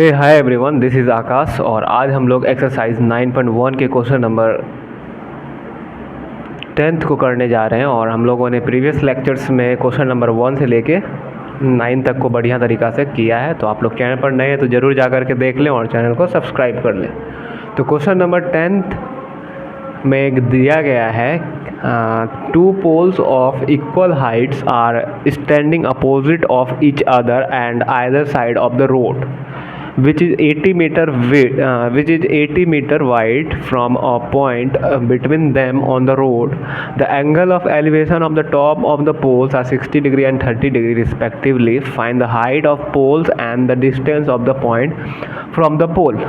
Hey hi everyone, this is Akash और आज हम लोग एक्सरसाइज 9.1 के क्वेश्चन नंबर 10th को करने जा रहे हैं। और हम लोगों ने प्रीवियस लेक्चर्स में क्वेश्चन नंबर 1 से लेके 9 तक को बढ़िया तरीक़ा से किया है। तो आप लोग चैनल पर नए हैं तो ज़रूर जा कर के देख लें और चैनल को सब्सक्राइब कर लें। तो क्वेश्चन नंबर 10th में दिया गया है two poles of equal heights are standing opposite of each other and either side of the road which is 80 meter wide from a point between them on the road. The angle of elevation of the top of the poles are 60 degree and 30 degree respectively. Find the height of poles and the distance of the point from the pole.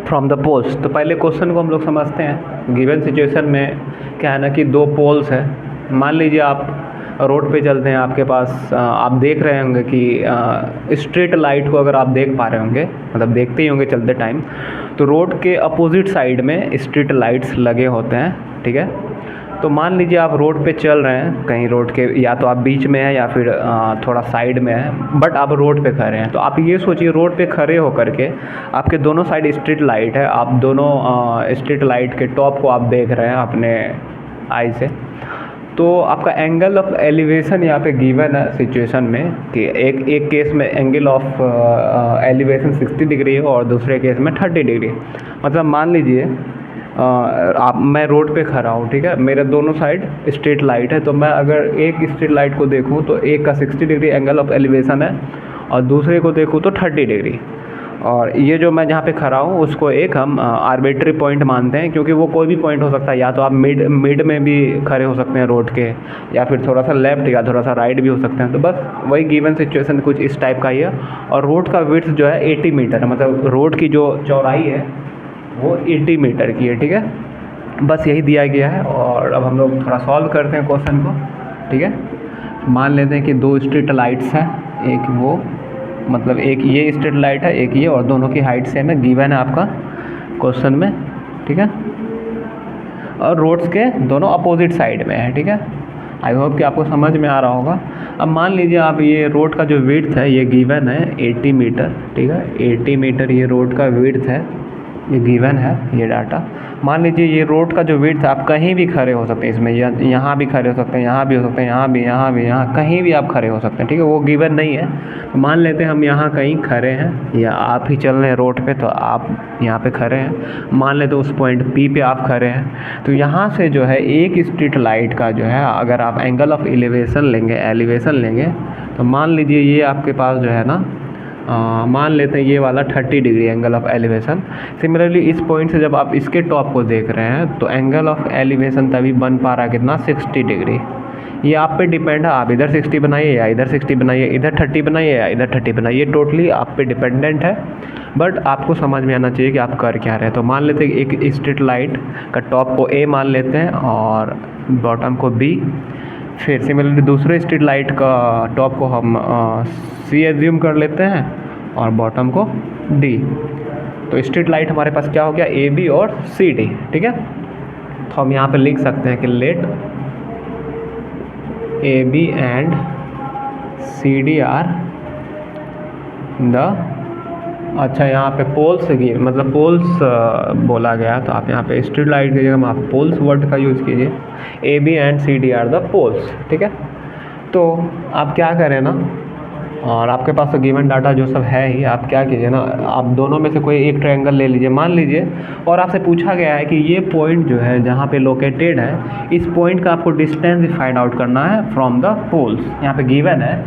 From the poles. तो पहले question को हम लोग समझते हैं। Given situation में क्या है ना कि दो पोल्स हैं। मान लीजिए आप रोड पे चलते हैं, आपके पास आप देख रहे होंगे कि स्ट्रीट लाइट को अगर आप देख पा रहे होंगे, मतलब देखते ही होंगे चलते टाइम, तो रोड के अपोजिट साइड में स्ट्रीट लाइट्स लगे होते हैं। ठीक है, तो मान लीजिए आप रोड पे चल रहे हैं, कहीं रोड के या तो आप बीच में हैं या फिर थोड़ा साइड में हैं, बट आप रोड पे खड़े हैं। तो आप ये सोचिए, रोड पे खड़े होकर के आपके दोनों साइड स्ट्रीट लाइट है, आप दोनों स्ट्रीट लाइट के टॉप को आप देख रहे हैं अपने आई से। तो आपका एंगल ऑफ एलिवेशन यहाँ पे गिवन है सिचुएशन में कि एक केस में एंगल ऑफ एलिवेशन 60 डिग्री है और दूसरे केस में 30 डिग्री। मतलब मान लीजिए मैं रोड पे खड़ा हूँ, ठीक है, मेरे दोनों साइड स्ट्रीट लाइट है। तो मैं अगर एक स्ट्रीट लाइट को देखूँ तो एक का 60 डिग्री एंगल ऑफ एलिवेशन है और दूसरे को देखूँ तो 30 डिग्री। और ये जो मैं जहाँ पे खड़ा हूँ उसको एक हम आर्बिट्री पॉइंट मानते हैं, क्योंकि वो कोई भी पॉइंट हो सकता है। या तो आप मिड में भी खड़े हो सकते हैं रोड के, या फिर थोड़ा सा लेफ्ट या थोड़ा सा राइट भी हो सकते हैं। तो बस वही गिवन सिचुएशन कुछ इस टाइप का ही है। और रोड का विड्थ जो है 80 मीटर है, मतलब रोड की जो चौड़ाई है वो 80 मीटर की है। ठीक है, बस यही दिया गया है। और अब हम लोग थोड़ा सॉल्व करते हैं क्वेश्चन को। ठीक है, मान लेते हैं कि दो स्ट्रीट लाइट्स हैं, एक वो मतलब एक ये स्ट्रीट लाइट है, एक ये, और दोनों की हाइट सेम है, गिवन है आपका क्वेश्चन में। ठीक है, और रोड्स के दोनों अपोजिट साइड में है। ठीक है, आई होप कि आपको समझ में आ रहा होगा। अब मान लीजिए आप ये रोड का जो विड्थ है ये गिवन है 80 मीटर। ठीक है, 80 मीटर ये रोड का विड्थ है, ये गिवन है ये डाटा। मान लीजिए ये रोड का जो विड्थ आप कहीं भी खड़े हो सकते हैं इसमें, यहाँ भी खड़े हो सकते हैं, यहाँ भी हो सकते हैं, यहाँ कहीं भी आप खड़े हो सकते हैं। ठीक है, वो गिवन नहीं है। तो मान लेते हैं हम यहाँ कहीं खड़े हैं, या आप ही चल रहे हैं रोड पे, तो आप यहाँ पे खड़े हैं। मान लेते हैं उस पॉइंट P पे आप खड़े हैं। तो यहाँ से जो है एक स्ट्रीट लाइट का जो है अगर आप एंगल ऑफ एलिवेशन लेंगे तो मान लीजिए ये आपके पास जो है ना मान लेते हैं ये वाला 30 degree angle of elevation. Similarly इस पॉइंट से जब आप इसके टॉप को देख रहे हैं तो एंगल ऑफ एलिवेशन तभी बन पा रहा है कितना, 60 डिग्री। ये आप पे डिपेंड है, आप इधर 60 बनाइए या इधर 60 बनाइए, इधर 30 बनाइए या इधर 30 बनाइए, टोटली आप पे डिपेंडेंट है। बट आपको समझ में आना चाहिए कि आप कर क्या रहे हैं। तो मान लेते हैं एक स्ट्रीट लाइट का टॉप को A मान लेते हैं और बॉटम को B। फिर सिमिलरली दूसरे स्ट्रीट लाइट का टॉप को हम C एज्यूम कर लेते हैं और बॉटम को D। तो स्ट्रीट लाइट हमारे पास क्या हो गया, AB और CD। ठीक है, तो हम यहाँ पे लिख सकते हैं कि let AB and CD are the, अच्छा यहाँ पे पोल्स मतलब पोल्स बोला गया, तो आप यहाँ पे स्ट्रीट लाइट की जगह आप पोल्स वर्ड का यूज़ कीजिए। AB and CD are the poles. ठीक है, तो आप क्या करें ना, और आपके पास तो गिवन डाटा जो सब है ही, आप क्या कीजिए ना, आप दोनों में से कोई एक ट्रायंगल ले लीजिए मान लीजिए, और आपसे पूछा गया है कि ये पॉइंट जो है जहाँ पे लोकेटेड है, इस पॉइंट का आपको डिस्टेंस फाइंड आउट करना है फ्रॉम द पोल्स। यहाँ पे गिवन है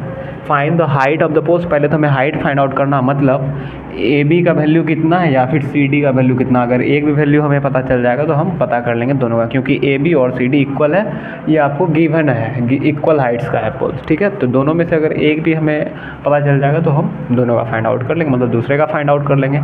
find the height of the poles. पहले तो हमें हाइट फाइंड आउट करना, मतलब AB का वैल्यू कितना है या फिर CD का वैल्यू कितना। अगर एक भी वैल्यू हमें पता चल जाएगा तो हम पता कर लेंगे दोनों का, क्योंकि AB और CD इक्वल है, ये आपको गिवन है, इक्वल हाइट्स का है पोल्स। ठीक है, तो दोनों में से अगर एक भी हमें पता चल जाएगा तो हम दोनों का फाइंड आउट कर लेंगे, मतलब दूसरे का फाइंड आउट कर लेंगे।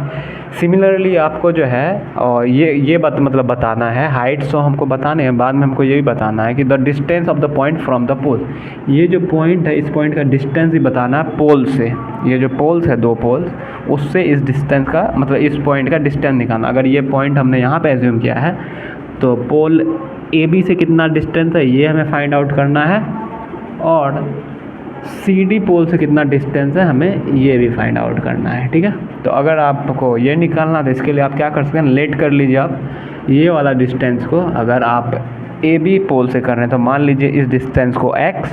सिमिलरली आपको जो है और ये मतलब बताना है, हाइट्स तो हमको बताने हैं, बाद में हमको ये भी बताना है कि the distance of the point from the pole. ये जो पॉइंट है इस पॉइंट का डिस्टेंस भी बताना है पोल से। ये जो पोल्स है दो पोल्स, उससे इस डिस्टेंस का मतलब इस पॉइंट का डिस्टेंस निकालना। अगर ये पॉइंट हमने यहाँ पे एज्यूम किया है तो पोल AB से कितना डिस्टेंस है ये हमें फाइंड आउट करना है, और सी डी पोल से कितना डिस्टेंस है हमें ये भी फाइंड आउट करना है, ठीक है। तो अगर आपको ये निकालना तो इसके लिए आप क्या कर सकते हैं, लेट कर लीजिए आप ये वाला डिस्टेंस को। अगर आप ए बी पोल से कर रहे हैं तो मान लीजिए इस डिस्टेंस को x,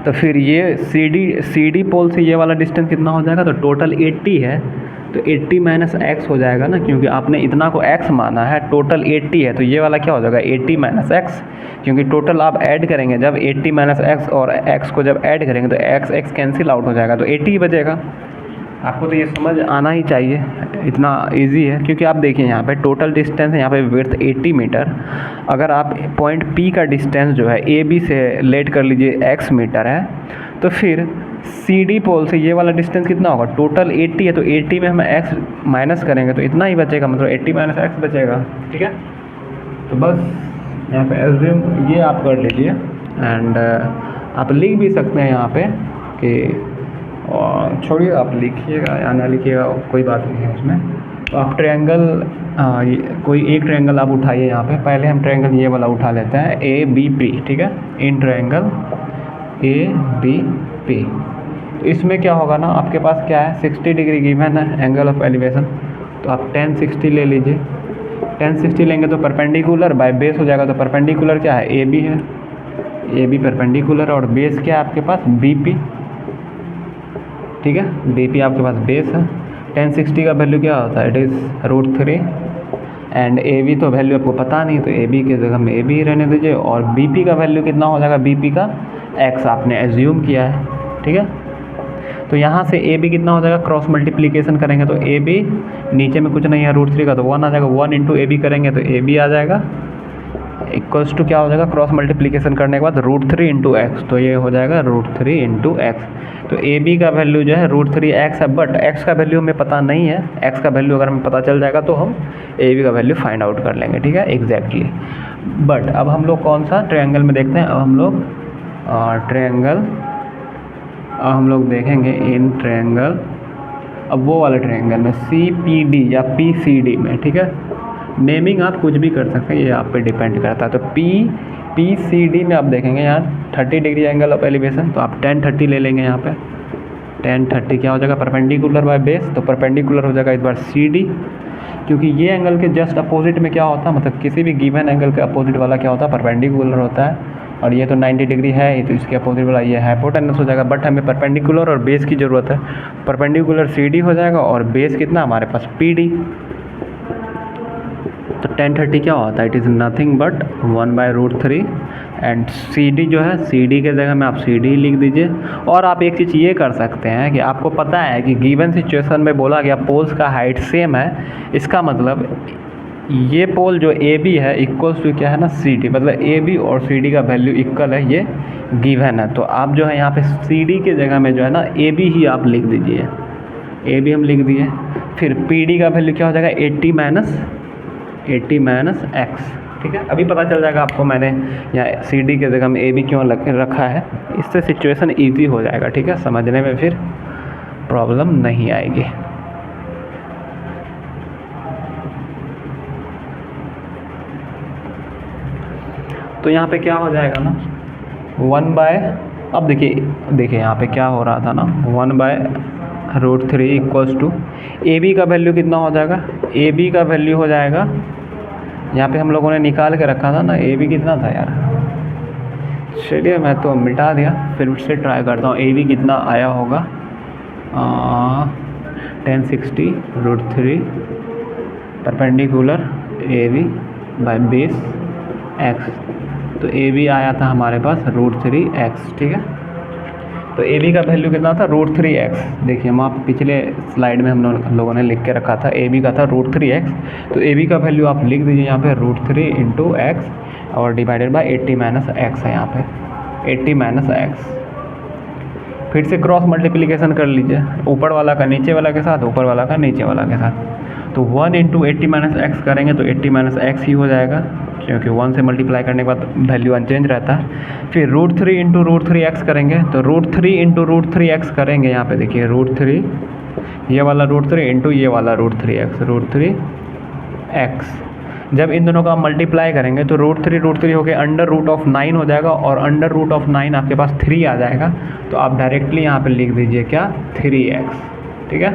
तो फिर ये सी डी पोल से ये वाला डिस्टेंस कितना हो जाएगा, तो टोटल 80 है, तो 80 माइनस एक्स हो जाएगा ना, क्योंकि आपने इतना को x माना है, टोटल 80 है, तो ये वाला क्या हो जाएगा 80 माइनस एक्स, क्योंकि टोटल आप ऐड करेंगे जब 80 माइनस एक्स और x को जब ऐड करेंगे तो x कैंसिल आउट हो जाएगा, तो 80 बचेगा। आपको तो ये समझ आना ही चाहिए, इतना इजी है। क्योंकि आप देखिए यहाँ पे टोटल डिस्टेंस है, यहाँ पे विड्थ 80 मीटर। अगर आप पॉइंट P का डिस्टेंस जो है ए बी से लेट कर लीजिए x मीटर है, तो फिर सी डी पोल से ये वाला डिस्टेंस कितना होगा, टोटल 80 है, तो 80 में हम x माइनस करेंगे तो इतना ही बचेगा, मतलब 80 माइनस एक्स बचेगा, ठीक है। तो बस यहाँ पे एज्यूम ये आप कर लीजिए, एंड आप लिख भी सकते हैं यहाँ पे कि, और छोड़िए आप लिखिएगा या ना लिखिएगा कोई बात नहीं है उसमें। तो आप ट्रायंगल कोई एक ट्रायंगल आप उठाइए यहाँ पे। पहले हम ट्रायंगल ये वाला उठा लेते हैं ए बी पी, ठीक है। In triangle A B P, तो इसमें क्या होगा ना, आपके पास क्या है 60 डिग्री गिवन है एंगल ऑफ एलिवेशन, तो आप 1060 ले लीजिए। 1060 लेंगे तो परपेंडिकुलर बाय बेस हो जाएगा, तो परपेंडिकुलर क्या है ए बी है, ए बी परपेंडिकुलर, और बेस क्या है आपके पास बी पी, ठीक है। बी पी आपके पास बेस है। 1060 का वैल्यू क्या होता है, it is √3, and A B तो वैल्यू आपको पता नहीं, तो ए बी की जगह में ए बी रहने दीजिए, और बी पी का वैल्यू कितना हो जाएगा, बी पी का x आपने एज्यूम किया है, ठीक है। तो यहाँ से ए बी कितना हो जाएगा, क्रॉस मल्टीप्लिकेशन करेंगे तो ए बी नीचे में कुछ नहीं है √3 का, तो 1 आ जाएगा, 1 इंटू ए बी करेंगे तो ए बी आ जाएगा, इक्वल्स टू क्या हो जाएगा, क्रॉस मल्टीप्लिकेशन करने के बाद √3 इंटू एक्स, तो ये हो जाएगा √3 इंटू एक्स। तो ए बी का वैल्यू जो है √3x है, बट x का वैल्यू हमें पता नहीं है। x का वैल्यू अगर हमें पता चल जाएगा तो हम ए बी का वैल्यू फाइंड आउट कर लेंगे, ठीक है, एग्जैक्टली। बट अब हम लोग कौन सा ट्रायंगल में देखते हैं, अब हम लोग ट्रायंगल, अब हम लोग देखेंगे इन ट्रायंगल, अब वो वाले ट्रायंगल में CPD या PCD में, ठीक है। नेमिंग आप कुछ भी कर सकते हैं, ये आप पे डिपेंड करता है। तो PCD में आप देखेंगे यहाँ 30 डिग्री एंगल ऑफ एलिवेशन, तो आप 1030 ले लेंगे यहाँ पे। 1030 क्या हो जाएगा, परपेंडिकुलर बाय बेस, तो परपेंडिकुलर हो जाएगा इस बार CD, क्योंकि ये एंगल के जस्ट अपोजिट में क्या होता है, मतलब किसी भी गिवन एंगल के अपोजिट वाला क्या होता है, परपेंडिकुलर होता है। और ये तो 90 डिग्री है, तो इसके अपोजिट वाला ये हाइपोटेनस हो जाएगा। बट हमें परपेंडिकुलर और बेस की ज़रूरत है, परपेंडिकुलर CD हो जाएगा और बेस कितना हमारे पास PD। तो 1030 क्या होता है, it is nothing but 1/√3, and CD जो है, CD के जगह में आप CD लिख दीजिए। और आप एक चीज़ ये कर सकते हैं कि आपको पता है कि गिवन सिचुएशन में बोला गया पोल्स का हाइट सेम है, इसका मतलब ये पोल जो AB है इक्वल्स टू क्या है ना CD, मतलब AB और CD का वैल्यू इक्वल है, ये गिवन है। तो आप जो है यहाँ पे CD के जगह में जो है ना AB ही आप लिख दीजिए, AB हम लिख दिए। फिर PD का वैल्यू क्या हो जाएगा 80 माइनस एक्स, ठीक है। अभी पता चल जाएगा आपको मैंने यहाँ CD के जगह में AB क्यों रखा है, इससे सिचुएशन ईजी हो जाएगा, ठीक है, समझने में फिर प्रॉब्लम नहीं आएगी। तो यहाँ पे क्या हो जाएगा ना 1/, अब देखिए यहाँ पे क्या हो रहा था ना 1/√3 इक्वल्स टू AB का वैल्यू कितना हो जाएगा, AB का वैल्यू हो जाएगा, यहाँ पे हम लोगों ने निकाल के रखा था ना, AB कितना था यार, चलिए मैं तो मिटा दिया, फिर से ट्राई करता हूँ AB कितना आया होगा। 1060 √3 perpendicular AB by base x, तो AB आया था हमारे पास √3x, ठीक है। तो AB का वैल्यू कितना था √3x, देखिए हम आप पिछले स्लाइड में हम लोगों ने लिख के रखा था AB का था √3x, तो AB का वैल्यू आप लिख दीजिए यहाँ पे √3 इंटू एक्स और डिवाइडेड बाय 80 माइनस एक्स है यहाँ पे 80 माइनस एक्स। फिर से क्रॉस मल्टीप्लिकेशन कर लीजिए, ऊपर वाला का नीचे वाला के साथ, ऊपर वाला का नीचे वाला के साथ। तो 1 इंटू 80 माइनस एक्स करेंगे तो 80 माइनस एक्स ही हो जाएगा, क्योंकि 1 से मल्टीप्लाई करने के बाद वैल्यू अनचेंज रहता है। फिर √3 इंटू √3x करेंगे, तो √3 इंटू √3x करेंगे, यहाँ पे देखिए √3 ये वाला √3 इंटू ये वाला √3x, √3x जब इन दोनों का आप मल्टीप्लाई करेंगे तो रूट थ्री होके अंडर रूट ऑफ 9 हो जाएगा और अंडर रूट ऑफ 9 आपके पास 3 आ जाएगा। तो आप डायरेक्टली यहाँ पे लिख दीजिए क्या 3x, ठीक है।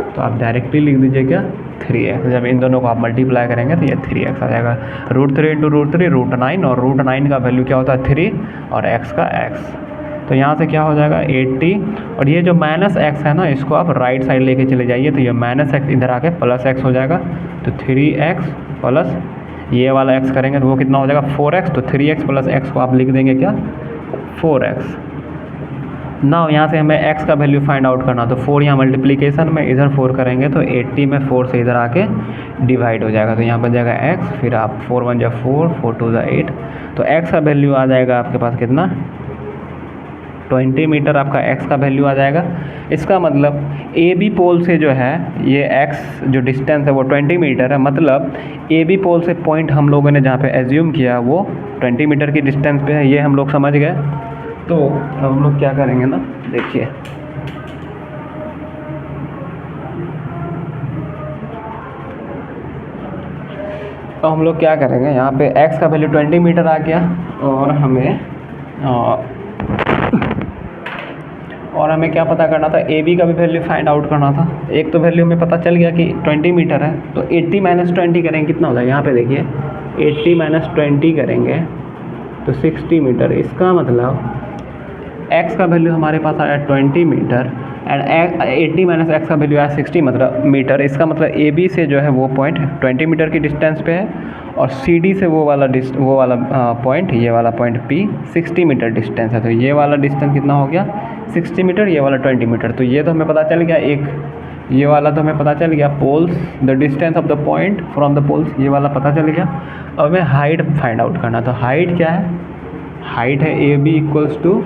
तो आप डायरेक्टली लिख दीजिए क्या 3x। जब इन दोनों को आप मल्टीप्लाई करेंगे तो ये 3x आ जाएगा। रूट 3 इंटू रूट 9 और रूट 9 का वैल्यू क्या होता है 3 और x का x। तो यहाँ से क्या हो जाएगा 80 और ये जो माइनस x है ना इसको आप राइट साइड लेके चले जाइए तो ये माइनस x इधर आके प्लस x हो जाएगा। तो 3x प्लस ये वाला x करेंगे तो वो कितना हो जाएगा 4x। तो 3x प्लस x को आप लिख देंगे क्या 4x। ना यहाँ से हमें x का वैल्यू फाइंड आउट करना, तो 4 यहाँ मल्टीप्लिकेशन में इधर 4 करेंगे तो 80 में 4 से इधर आके डिवाइड हो जाएगा। तो यहाँ बन जाएगा x, फिर आप 4 1 जा 4, 4 2 जा 8। तो x का वैल्यू आ जाएगा आपके पास कितना 20 मीटर आपका x का वैल्यू आ जाएगा। इसका मतलब ए बी पोल से जो है ये x जो डिस्टेंस है वो 20 मीटर है। मतलब ए बी पोल से पॉइंट हम लोगों ने जहाँ पे एज्यूम किया वो 20 मीटर की डिस्टेंस पे है, ये हम लोग समझ गए। तो हम लोग क्या करेंगे ना, देखिए तो हम लोग क्या करेंगे यहाँ पे x का वैल्यू 20 मीटर आ गया और हमें क्या पता करना था ए बी का भी वैल्यू फाइंड आउट करना था। एक तो वैल्यू हमें पता चल गया कि 20 मीटर है, तो 80 माइनस 20 करेंगे कितना होता है यहाँ पे देखिए 80 माइनस 20 करेंगे तो 60 मीटर। इसका मतलब x का वैल्यू हमारे पास आया 20 मीटर एंड 80 माइनस x का वैल्यू आया 60 मतलब मीटर। इसका मतलब ए बी से जो है वो पॉइंट 20 मीटर की डिस्टेंस पे है और सी डी से वो वाला पॉइंट ये वाला पॉइंट P 60 मीटर डिस्टेंस है। तो ये वाला डिस्टेंस कितना हो गया 60 मीटर, ये वाला 20 मीटर। तो ये तो हमें पता चल गया ये वाला तो हमें पता चल गया poles the distance of the point from the poles, ये वाला पता चल गया। अब हमें हाइट फाइंड आउट करना। तो हाइट क्या है, हाइट है A B equals to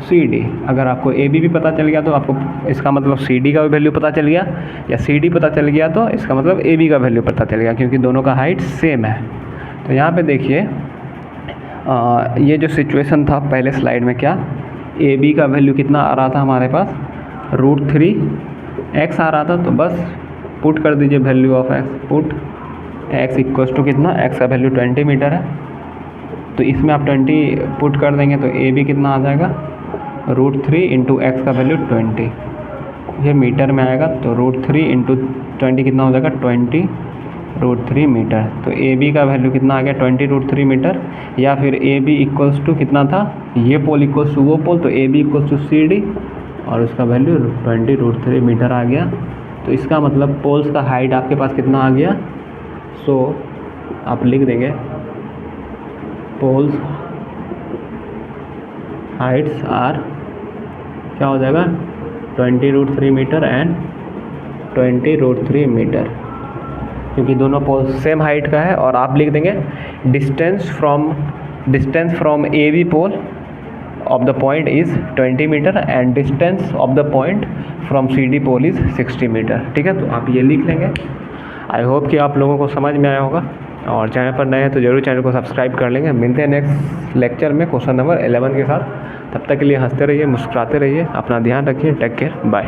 C D. अगर आपको ए बी भी पता चल गया तो आपको इसका मतलब सी डी का भी वैल्यू पता चल गया, या सी डी पता चल गया तो इसका मतलब ए बी का वैल्यू पता चल गया, क्योंकि दोनों का हाइट सेम है। तो यहाँ पे देखिए ये जो सिचुएशन था पहले स्लाइड में, क्या ए बी का वैल्यू कितना आ रहा था हमारे पास √3x आ रहा था। तो बस पुट कर दीजिए value of x, put x equals to कितना, x का वैल्यू 20 मीटर है तो इसमें आप 20 पुट कर देंगे तो ए बी कितना आ जाएगा √3 इंटू एक्स का वैल्यू 20, ये मीटर में आएगा। तो √3 इंटू 20 कितना हो जाएगा 20√3 मीटर। तो ए बी का वैल्यू कितना आ गया 20√3 मीटर, या फिर ए बी इक्वल्स टू कितना था, ये पोल इक्वल्स टू वो पोल, तो A B equals to C D और उसका वैल्यू 20√3 मीटर आ गया। तो इसका मतलब पोल्स का हाइट आपके पास कितना आ गया। सो आप लिख देंगे पोल्स हाइट्स आर क्या हो जाएगा 20√3 मीटर एंड 20√3 मीटर, क्योंकि दोनों पोल सेम हाइट का है। और आप लिख देंगे distance from A B pole of the point is 20 meter and distance of the point from C D pole is 60 meter. ठीक है, तो आप ये लिख लेंगे। आई होप कि आप लोगों को समझ में आया होगा, और चैनल पर नए हैं तो ज़रूर चैनल को सब्सक्राइब कर लेंगे। मिलते हैं नेक्स्ट लेक्चर में क्वेश्चन नंबर 11 के साथ। तब तक के लिए हंसते रहिए, मुस्कुराते रहिए, अपना ध्यान रखिए, टेक केयर, बाय।